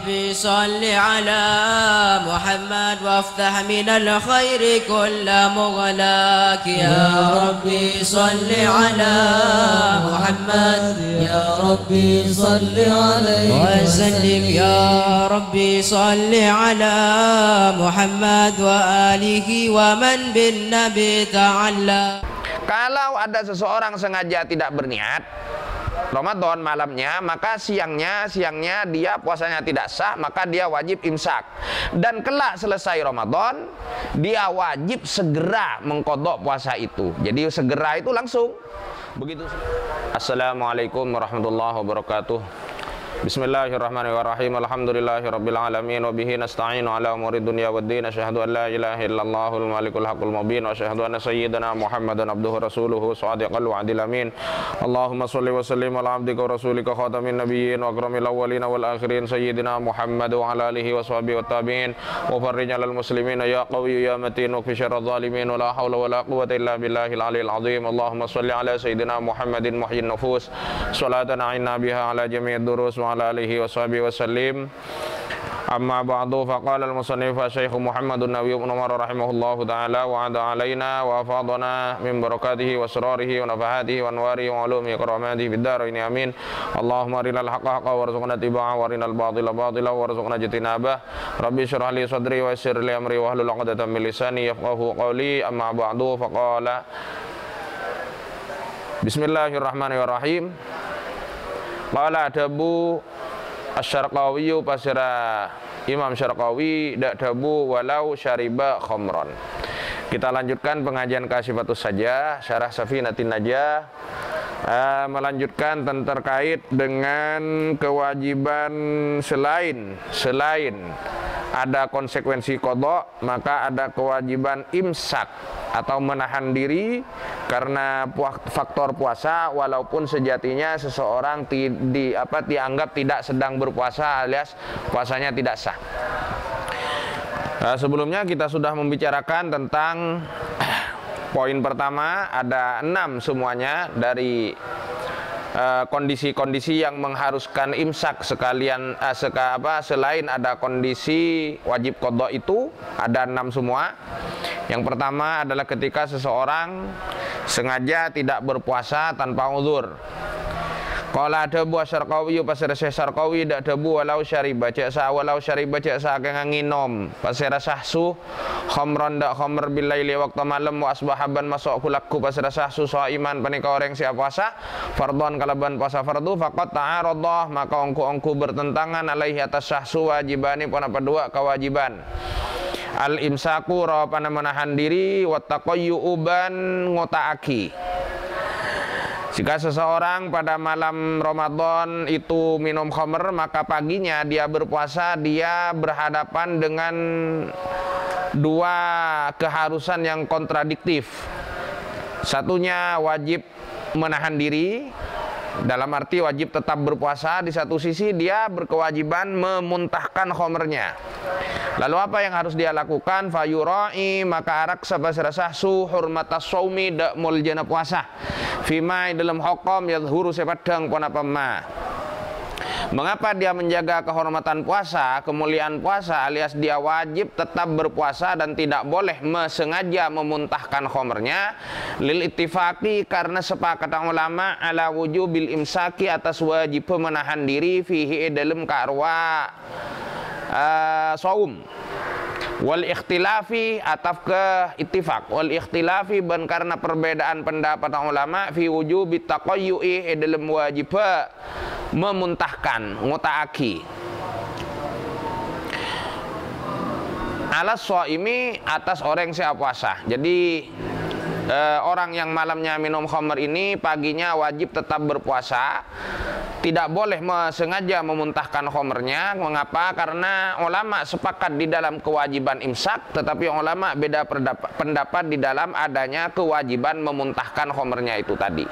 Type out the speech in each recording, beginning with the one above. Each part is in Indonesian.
ربي صل على محمد وافتح من الخير كل مغلاك يا ربي صل على محمد يا ربي صل عليه وسلم يا ربي صل على محمد وآله ومن بالنبي تعالى. Kalau ada seseorang sengaja tidak berniat Ramadan malamnya, maka siangnya dia puasanya tidak sah, maka dia wajib imsak. Dan kelak selesai Ramadan, dia wajib segera mengqadha puasa itu. Jadi segera itu langsung. Begitu. Assalamualaikum warahmatullahi wabarakatuh. Bismillahirrahmanirrahim. Alhamdulillahirabbil alamin wa bihi nasta'inu ala umuri dunya waddin. Asyhadu an la ilaha illallahul malikul haqqul mubin wa asyhadu anna sayyidana Muhammadan abduhu rasuluhu shadiqal wa'dil amin. Allahumma shalli wa sallim ala abdika wa rasulika khatamin nabiyyin wa akramil awwalin wal akhirin sayyidina Muhammad wa ala alihi wa sahbihi wat tabi'in wa farrij 'alal muslimin ya qawiyyu ya matin wa fi syarril zalimin wa la haula wa la quwwata illa billahil aliyil azim. Allahumma shalli ala sayyidina Muhammadin muhyin nufus salatan a'inna biha ala jami'id durus ala alihi wa sahbihi wa sallim. Amma ba'du, faqala al-musannif Syekh Muhammadun Nawawi ibn Umar rahimahullahu ta'ala wa ada alaina wa afadana min barakatihi wa asrarihi wa nafahatihi wa anwarihi wa ulumi karamatihi bid darain amin. Allahumma arinal haqqa haqqa warzuqna ittiba'ahu wa arinal batila batila warzuqna ijtinabah. Rabbi shrah li sadri wa yassir li amri wa hlul 'uqdatam min lisani yafqahu qawli. Amma ba'du, faqala Bismillahirrahmanirrahim. Qala adabu Asy-Syarqawi pasira Imam Syarqawi dak dabu walau syariba khamran. Kita lanjutkan pengajian Kasyifatus Sajah Syarah Safinatin Najah, melanjutkan terkait dengan kewajiban selain ada konsekuensi qadha, maka ada kewajiban imsak atau menahan diri karena faktor puasa, walaupun sejatinya seseorang dianggap tidak sedang berpuasa alias puasanya tidak sah. Sebelumnya kita sudah membicarakan tentang poin pertama, ada 6 semuanya dari kondisi-kondisi yang mengharuskan imsak sekalian selain ada kondisi wajib qadha itu ada 6 semua. Yang pertama adalah ketika seseorang sengaja tidak berpuasa tanpa uzur. Qala adabu Asy-Syarqawi pasir Syarqawi dak dabu walau syariba cek kang nginom pasir sahsu khamran dak khamr bil laili waqta malam wa asbahaban masuk kulaku pasir sahsu shaiman panika orang siap puasa fardhon kalaban puasa fardu faqat ta'aradha, maka ongku bertentangan alaihi atas sahsu wajibani pun apa dua kewajiban. Al imsaku rapana menahan diri wa taqayyuban ngotaaki. Jika seseorang pada malam Ramadan itu minum khamr, maka paginya dia berpuasa, dia berhadapan dengan dua keharusan yang kontradiktif. Satunya wajib menahan diri, dalam arti wajib tetap berpuasa. Di satu sisi dia berkewajiban memuntahkan khamrnya. Lalu apa yang harus dia lakukan? Fayurai, maka araksa basrasah su hurmatas saumi dak muljana puasa. Fima dalam hukum yadhuru sepadang pun apa ma. Mengapa dia menjaga kehormatan puasa, kemuliaan puasa, alias dia wajib tetap berpuasa dan tidak boleh sengaja memuntahkan khamrnya? Lil ittifaqi, karena sepakat ulama ala wujubil imsaki, atas wajib menahan diri fihi dalam karwa saum. Wal ikhtilafi ataf ke ittifaq. Wal ikhtilafi ban karena perbedaan pendapat ulama fi wujubit taqayyu'i dalam wajib memuntahkan ngutaaki. Alas shaimi, atas orang yang puasa. Jadi orang yang malamnya minum khamr ini paginya wajib tetap berpuasa. Tidak boleh sengaja memuntahkan khamrnya. Mengapa? Karena ulama sepakat di dalam kewajiban imsak, tetapi ulama beda pendapat di dalam adanya kewajiban memuntahkan khamrnya itu tadi.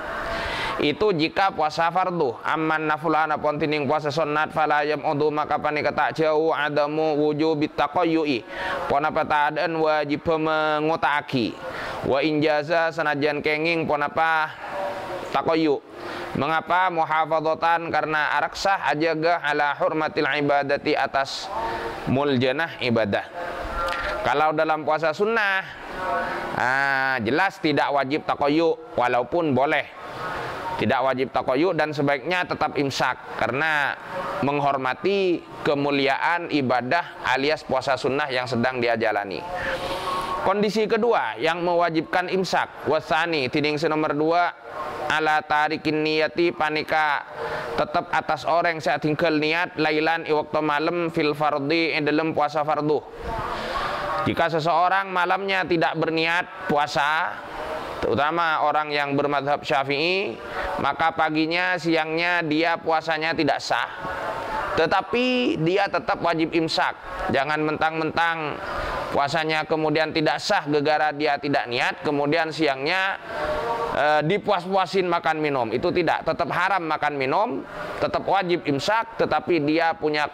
Itu jika puasa fardu. Amman nafulana pontining puasa sunat fala yam'udu, maka panika tak jauh adamu wujubit taqayyu'i. Ponapa ta'adan wajib mengutaaki. Wa injaza sanajan kenging ponapa taqayyu. Mengapa muhafadzatan? Karena araksah ajaga ala hurmatil ibadati, atas muljanah ibadah. Kalau dalam puasa sunnah jelas tidak wajib taqoyu, walaupun boleh tidak wajib taqoyu, dan sebaiknya tetap imsak karena menghormati kemuliaan ibadah alias puasa sunnah yang sedang dia jalani. Kondisi kedua yang mewajibkan imsak, wasani tiding nomor 2 ala tarikin niyati, panika tetap atas orang saya tinggal niat lailan waktu malam fil fardi dalam puasa fardu. Jika seseorang malamnya tidak berniat puasa, terutama orang yang bermadhab Syafi'i, maka paginya siangnya dia puasanya tidak sah, tetapi dia tetap wajib imsak. Jangan mentang-mentang puasanya kemudian tidak sah gegara dia tidak niat, kemudian siangnya dipuas-puasin makan minum. Itu tidak, tetap haram makan minum, tetap wajib imsak, tetapi dia punya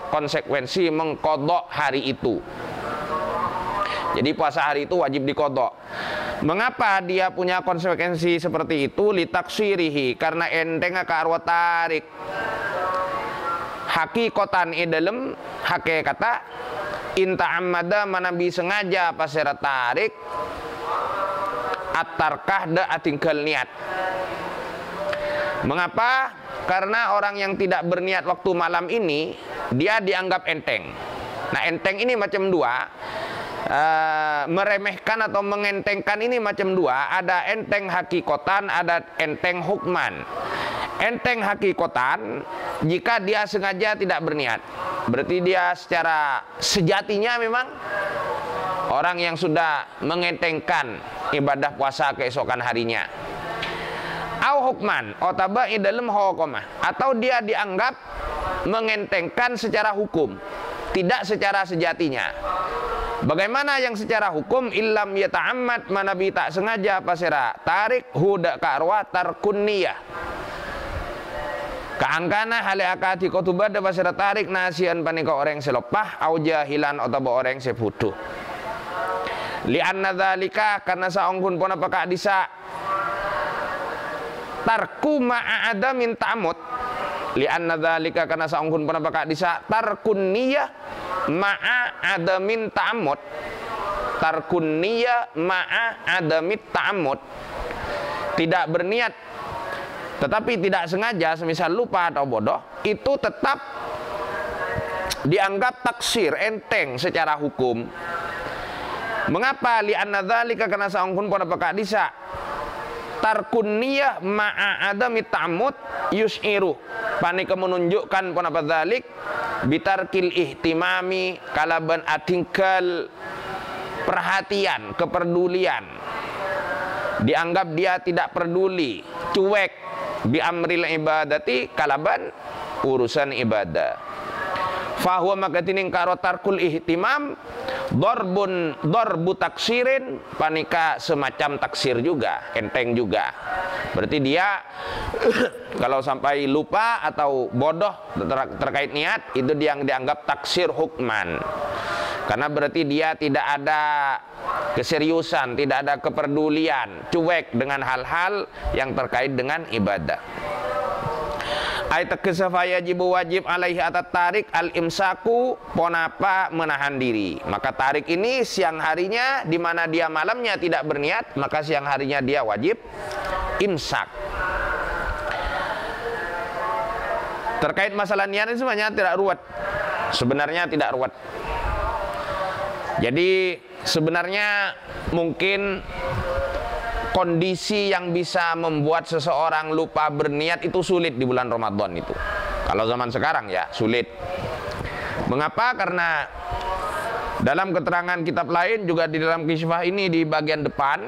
konsekuensi mengkodok hari itu. Jadi puasa hari itu wajib dikodok. Mengapa dia punya konsekuensi seperti itu? Litaksirihi, karena enteng ka arwa tarik. Hakikotan idalem hakikata inta amada manabi sengaja pasera tarik atarkah da atinggal niat. Mengapa? Karena orang yang tidak berniat waktu malam ini dia dianggap enteng. Nah, enteng ini macam dua. Meremehkan atau mengentengkan ini macam dua. Ada enteng hakikotan, ada enteng hukman. Enteng hakikotan jika dia sengaja tidak berniat, berarti dia secara sejatinya memang orang yang sudah mengentengkan ibadah puasa keesokan harinya. Au hukman otaba dalam hukumah, atau dia dianggap mengentengkan secara hukum, tidak secara sejatinya. Bagaimana yang secara hukum? Illam yata'ammad, manabi tak sengaja pasera tarik huda karwa tarkunniyah. Kaangkana hale akati kotubada pasera tarik nasian panika orang selopah au jahilan atau orang sebutuh. Li'anna dzalika, karena saongkun pona paka disa tarku ma'ada min ta'amud. Li'anna dzalika, karena saongkun pona paka disa tarkun niyah ma'a adamin ta'amud. Tarkun niyah ma'a adamit ta'amud, tidak berniat tetapi tidak sengaja, semisal lupa atau bodoh, itu tetap dianggap taksir, enteng secara hukum. Mengapa? Li'anna dzalika, karena saongkun pada peka disa tarkun niyah ma'a adamit ta'amud yus'iru, panika menunjukkan pada dzalik bitarkil ihtimami, kalaban atingkal perhatian, kepedulian, dianggap dia tidak peduli, cuek bi amril ibadati, kalaban urusan ibadah. Fahuwa maka tining karo tarkul ihtimam darbu taksirin, panika semacam taksir juga, enteng juga. Berarti dia kalau sampai lupa atau bodoh terkait niat, itu dia yang dianggap taksir hukman. Karena berarti dia tidak ada keseriusan, tidak ada kepedulian, cuek dengan hal-hal yang terkait dengan ibadah. Ayat kesafaya jibu wajib alaihi atat tarik al-imsaku, ponapa menahan diri. Maka tarik ini siang harinya, di mana dia malamnya tidak berniat, maka siang harinya dia wajib imsak. Terkait masalah niat ini sebenarnya tidak ruwet. Sebenarnya tidak ruwet. Jadi sebenarnya mungkin kondisi yang bisa membuat seseorang lupa berniat itu sulit di bulan Ramadan itu. Kalau zaman sekarang ya sulit. Mengapa? Karena dalam keterangan kitab lain juga di dalam Kisfah ini di bagian depan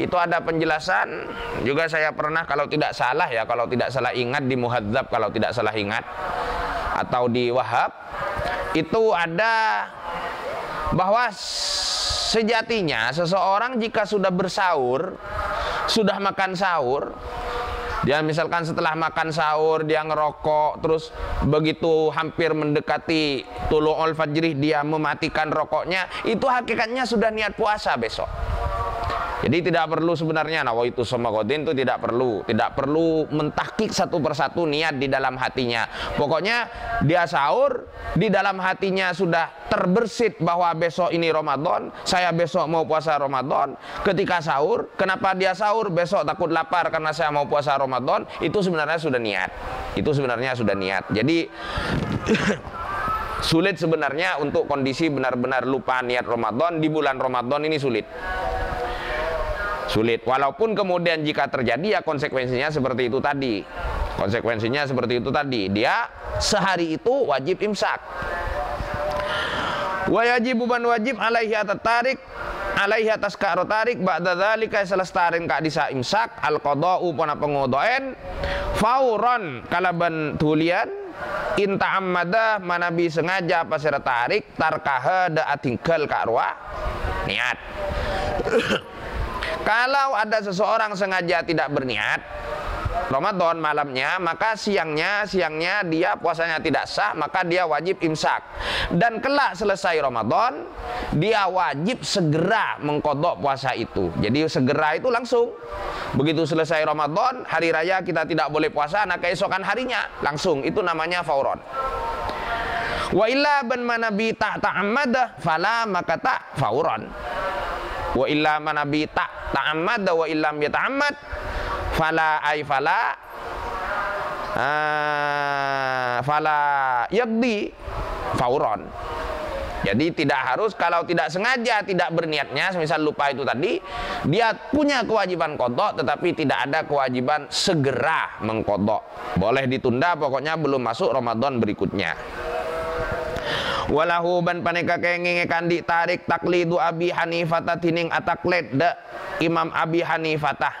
itu ada penjelasan. Juga saya pernah kalau tidak salah ya, kalau tidak salah ingat di Muhadzab, kalau tidak salah ingat, atau di Wahab, itu ada bahwa sejatinya seseorang jika sudah bersahur, sudah makan sahur, dia misalkan setelah makan sahur dia ngerokok, terus begitu hampir mendekati tulu'ul fajrih dia mematikan rokoknya, itu hakikatnya sudah niat puasa besok. Jadi tidak perlu sebenarnya nawaitu soma godin itu tidak perlu mentahkik satu persatu niat di dalam hatinya. Pokoknya dia sahur, di dalam hatinya sudah terbersit bahwa besok ini Ramadan, saya besok mau puasa Ramadan. Ketika sahur, kenapa dia sahur? Besok takut lapar karena saya mau puasa Ramadan. Itu sebenarnya sudah niat. Itu sebenarnya sudah niat. Jadi sulit sebenarnya untuk kondisi benar-benar lupa niat Ramadan di bulan Ramadan ini sulit. Walaupun kemudian jika terjadi ya konsekuensinya seperti itu tadi. Konsekuensinya seperti itu tadi. Dia sehari itu wajib imsak. Wa yajibu ban wajib alaihi atas karo tarik ba'da dzalika selestarin ka disa imsak al qada'u pona pengodoen fauron kalaban tulian in ta'ammada manabi sengaja pasira tarik tarkaha da atinggal ka arwah niat. Kalau ada seseorang sengaja tidak berniat Ramadan malamnya, maka siangnya dia puasanya tidak sah, maka dia wajib imsak. Dan kelak selesai Ramadan, dia wajib segera mengkodok puasa itu. Jadi segera itu langsung. Begitu selesai Ramadan, hari raya kita tidak boleh puasa, nah keesokan harinya langsung. Itu namanya fauron. Wa illa ban manabi ta'ammadah fala maka tak fauron. Wa illa manabi ta'ammad wa illam yata'ammad fala yaqdi fauron. Jadi tidak harus, kalau tidak sengaja tidak berniatnya, misal lupa itu tadi, dia punya kewajiban kodok tetapi tidak ada kewajiban segera mengkodok. Boleh ditunda, pokoknya belum masuk Ramadan berikutnya. Walahu ban paneka kengenge kandi tarik taklidu Abi Hanifah tining atakled da Imam Abi Hanifah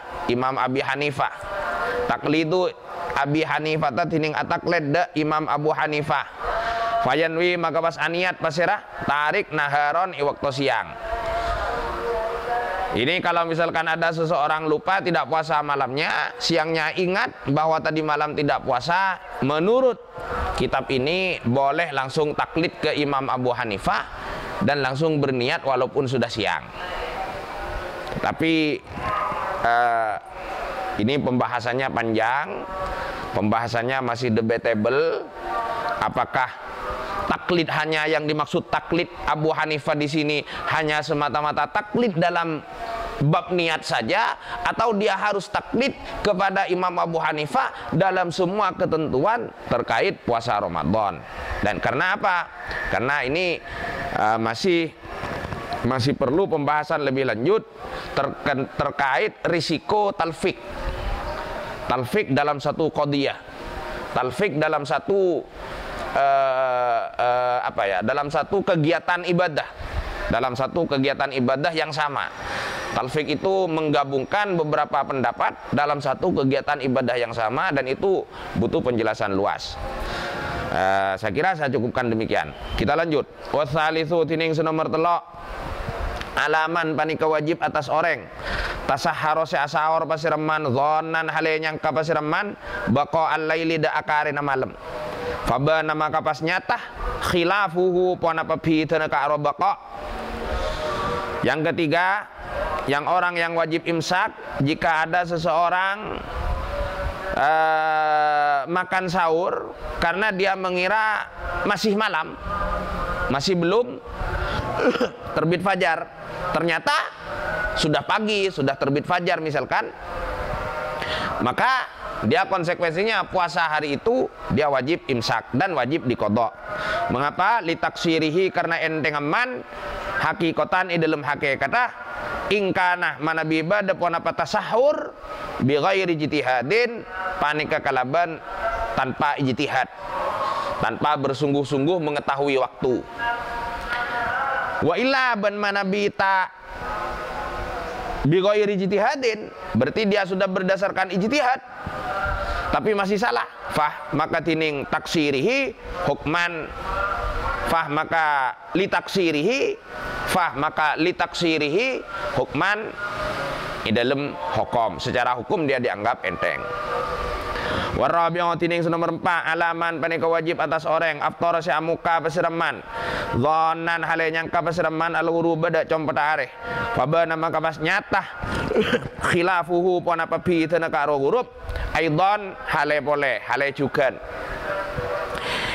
taklidu Abi Hanifah tining atakled da Imam Abu Hanifah fayanwi maka pas aniat pasirah tarik naharon iwaktu siang. Ini kalau misalkan ada seseorang lupa tidak puasa malamnya, siangnya ingat bahwa tadi malam tidak puasa, menurut kitab ini boleh langsung taklid ke Imam Abu Hanifah dan langsung berniat walaupun sudah siang. Tapi ini pembahasannya panjang, pembahasannya masih debatable. Apakah taklid hanya yang dimaksud taklid Abu Hanifah di sini hanya semata-mata taklid dalam bab niat saja, atau dia harus taklid kepada Imam Abu Hanifah dalam semua ketentuan terkait puasa Ramadan. Dan karena apa? Karena ini masih perlu pembahasan lebih lanjut terkait risiko talfik dalam satu qadiyah, talfik dalam satu dalam satu kegiatan ibadah yang sama. Talfik itu menggabungkan beberapa pendapat dalam satu kegiatan ibadah yang sama, dan itu butuh penjelasan luas. Saya kira saya cukupkan demikian. Kita lanjut. Wasalitsu tining senomor telok alaman panika wajib atas orang tasahharo sahur pasireman dhannan hale nyangka pasireman baqa al-laili da akarina malam. Faba nama kapas nyata khilafuhu pona papi tena ka baqa. Yang ketiga, yang orang yang wajib imsak jika ada seseorang makan sahur karena dia mengira masih malam, masih belum terbit fajar, ternyata sudah pagi, sudah terbit fajar misalkan, maka dia konsekuensinya puasa hari itu dia wajib imsak dan wajib dikodok. Mengapa? Litaksirihi karena entengaman hakikatan dalam hakikatah ingkana manabiba depona patah sahur bi ghairi ijtihadin panika kalaban tanpa ijtihad, tanpa bersungguh-sungguh mengetahui waktu. Wa illa ban manabita bi ghairi ijtihadin, berarti dia sudah berdasarkan ijtihad tapi masih salah. Fah maka tining taksirihi hukman, fah maka litaksirihi, fah maka litaksirihi hukman di dalam hukum, secara hukum dia dianggap enteng. Warabi'u tining nomor 4 alaman paneka wajib atas orang aftar si amuka pasiraman dhannan hale nyangka pasiraman al-ghurub dak compet areh fabana maka pas nyata khilafuhu pon apa pi teu karo ghurub aidan hale boleh hale juga.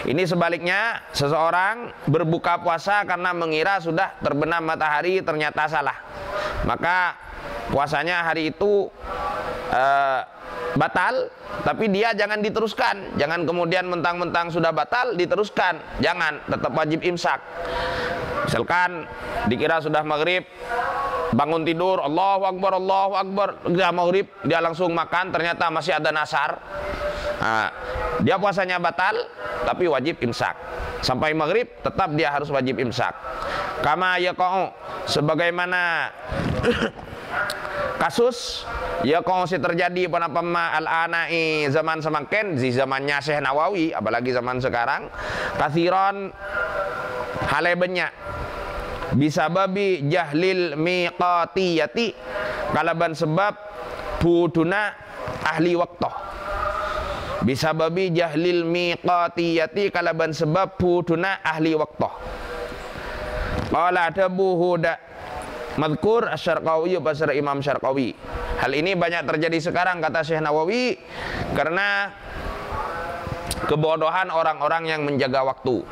Ini sebaliknya, seseorang berbuka puasa karena mengira sudah terbenam matahari, ternyata salah. Maka puasanya hari itu batal, tapi dia jangan diteruskan. Jangan kemudian mentang-mentang sudah batal diteruskan. Jangan, tetap wajib imsak. Misalkan dikira sudah maghrib, bangun tidur, Allahu Akbar, dia maghrib, dia langsung makan, ternyata masih ada nasar. Nah, dia puasanya batal, tapi wajib imsak. Sampai maghrib, tetap dia harus wajib imsak. Kama yaqa'u, sebagaimana kasus yaqa'u si terjadi panapama al-anai zaman semangken, di zamannya Syekh Nawawi, apalagi zaman sekarang, kathiron hale banyak. Bisa babi jahlil miqatiyati, kalaban sebab buduna ahli waktu. Bisa babi jahlil miqatiyati, kalaban sebab buduna ahli waktu. Qala tabuhu da madkur asy-Syarqawi pasar Imam Syarqawi. Hal ini banyak terjadi sekarang kata Syekh Nawawi karena kebodohan orang-orang yang menjaga waktu.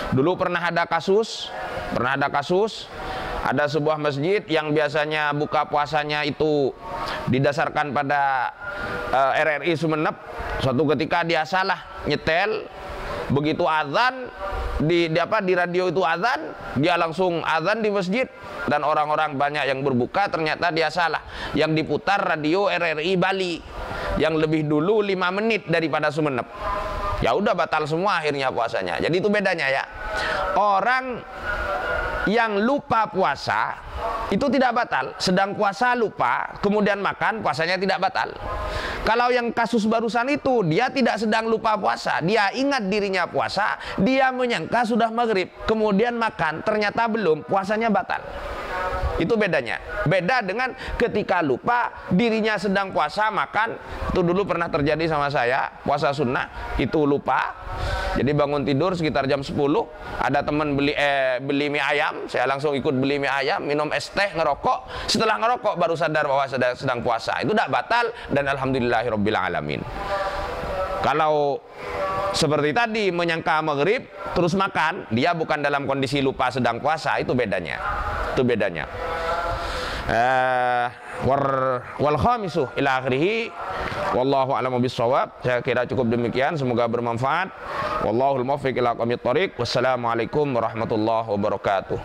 Dulu pernah ada kasus ada sebuah masjid yang biasanya buka puasanya itu didasarkan pada RRI Sumeneb. Suatu ketika dia salah nyetel, begitu azan di radio itu azan, dia langsung azan di masjid dan orang-orang banyak yang berbuka, ternyata dia salah. Yang diputar radio RRI Bali yang lebih dulu 5 menit daripada Sumeneb. Ya udah batal semua akhirnya puasanya. Jadi itu bedanya ya. Orang yang lupa puasa itu tidak batal, sedang puasa lupa kemudian makan, puasanya tidak batal. Kalau yang kasus barusan itu dia tidak sedang lupa puasa, dia ingat dirinya puasa, dia menyangka sudah maghrib kemudian makan, ternyata belum, puasanya batal. Itu bedanya. Beda dengan ketika lupa dirinya sedang puasa makan. Itu dulu pernah terjadi sama saya, puasa sunnah itu lupa. Jadi bangun tidur sekitar jam 10, ada teman beli mie ayam, saya langsung ikut beli mie ayam, minum es teh, ngerokok. Setelah ngerokok baru sadar bahwa sedang puasa. Itu tidak batal dan alhamdulillahirabbil alamin. Kalau seperti tadi menyangka maghrib terus makan, dia bukan dalam kondisi lupa sedang puasa, itu bedanya. Itu bedanya. Wal khamisu ila akhirih. Wallahu a'lamu bissawab. Saya kira cukup demikian, semoga bermanfaat. Wallahul muwaffiq ila aqwamit thoriq. Wassalamualaikum warahmatullahi wabarakatuh.